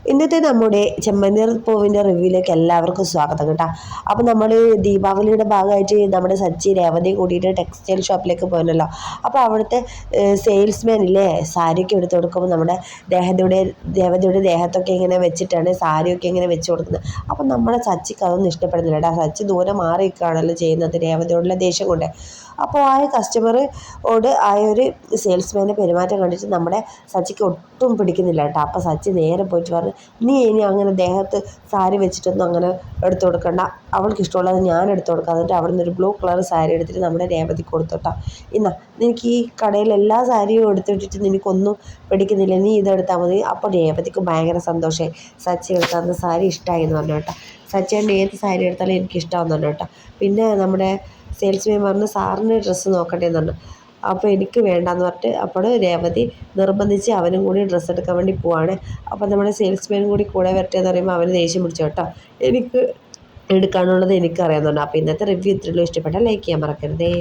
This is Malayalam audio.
ഇന്നത്തെ നമ്മുടെ ചെമ്മനീർ പൂവിൻ്റെ റിവ്യൂയിലേക്ക് എല്ലാവർക്കും സ്വാഗതം കേട്ടോ. അപ്പോൾ നമ്മൾ ദീപാവലിയുടെ ഭാഗമായിട്ട് നമ്മുടെ സച്ചി രേവതി കൂടിയിട്ട് ടെക്സ്റ്റൈൽ ഷോപ്പിലേക്ക് പോയല്ലോ. അപ്പോൾ അവിടുത്തെ സെയിൽസ്മാൻ ഇല്ലേ സാരിയൊക്കെ എടുത്ത് കൊടുക്കുമ്പോൾ നമ്മുടെ രേവതിയുടെ ദേഹത്തൊക്കെ ഇങ്ങനെ വെച്ചിട്ടാണ് സാരിയൊക്കെ ഇങ്ങനെ വെച്ച് കൊടുക്കുന്നത്. അപ്പോൾ നമ്മുടെ സച്ചിക്ക് അതൊന്നും ഇഷ്ടപ്പെടുന്നില്ല കേട്ടോ. സച്ചി ദൂരെ മാറി നിൽക്കുകയാണല്ലോ ചെയ്യുന്നത് രേവതിയോടുള്ള ദേഷ്യം കൊണ്ട്. അപ്പോൾ ആ കസ്റ്റമറോട് ആ ഒരു സെയിൽസ്മാൻ്റെ പെരുമാറ്റം കണ്ടിട്ട് നമ്മുടെ സച്ചിക്ക് ഒട്ടും പിടിക്കുന്നില്ല കേട്ടോ. അപ്പോൾ സച്ചി നേരെ പോയിട്ട് പറഞ്ഞു, നീ ഇനി അങ്ങനെ ദേഹത്ത് സാരി വെച്ചിട്ടൊന്നും അങ്ങനെ എടുത്തു കൊടുക്കണ്ട, അവൾക്ക് ഇഷ്ടമുള്ളത് ഞാൻ എടുത്തു കൊടുക്കാം. എന്നിട്ട് അവിടെ നിന്ന് ഒരു ബ്ലൂ കളർ സാരി എടുത്തിട്ട് നമ്മുടെ രേവതി കൊടുത്തോട്ടോ. ഇന്നാ നിനക്ക് ഈ കടയിൽ എല്ലാ സാരിയും എടുത്തിട്ടിട്ട് നിനക്കൊന്നും പിടിക്കുന്നില്ല, നീ ഇതെടുത്താൽ മതി. അപ്പോൾ രേവതിക്ക് ഭയങ്കര സന്തോഷമായി. സച്ചി എടുത്താൽ സാരി ഇഷ്ടമായി എന്ന് പറഞ്ഞു കേട്ടോ. സച്ചിയുടെ ഏത് സാരി എടുത്താലും എനിക്ക് ഇഷ്ടമാണെന്ന് പറഞ്ഞു കേട്ടോ. പിന്നെ നമ്മുടെ സെയിൽസ്മാൻ പറഞ്ഞ് സാറിന് ഡ്രസ്സ് നോക്കട്ടെ എന്ന് പറഞ്ഞു. അപ്പോൾ എനിക്ക് വേണ്ടാന്ന് പറഞ്ഞിട്ട് അപ്പോൾ രേവതി നിർബന്ധിച്ച് അവനും കൂടി ഡ്രസ്സ് എടുക്കാൻ വേണ്ടി പോവാണ്. അപ്പോൾ നമ്മുടെ സെയിൽസ്മാനും കൂടി കൂടെ വരട്ടെ എന്ന് പറയുമ്പോൾ അവന് ദേഷ്യം പിടിച്ചു കേട്ടോ. എനിക്ക് എടുക്കാനുള്ളത് എനിക്കറിയാമെന്നുണ്ട്. അപ്പോൾ ഇന്നത്തെ റിവ്യൂ ഇത്രയുള്ളൂ. ഇഷ്ടപ്പെട്ടാൽ ലൈക്ക് ചെയ്യാൻ മറക്കരുതേ.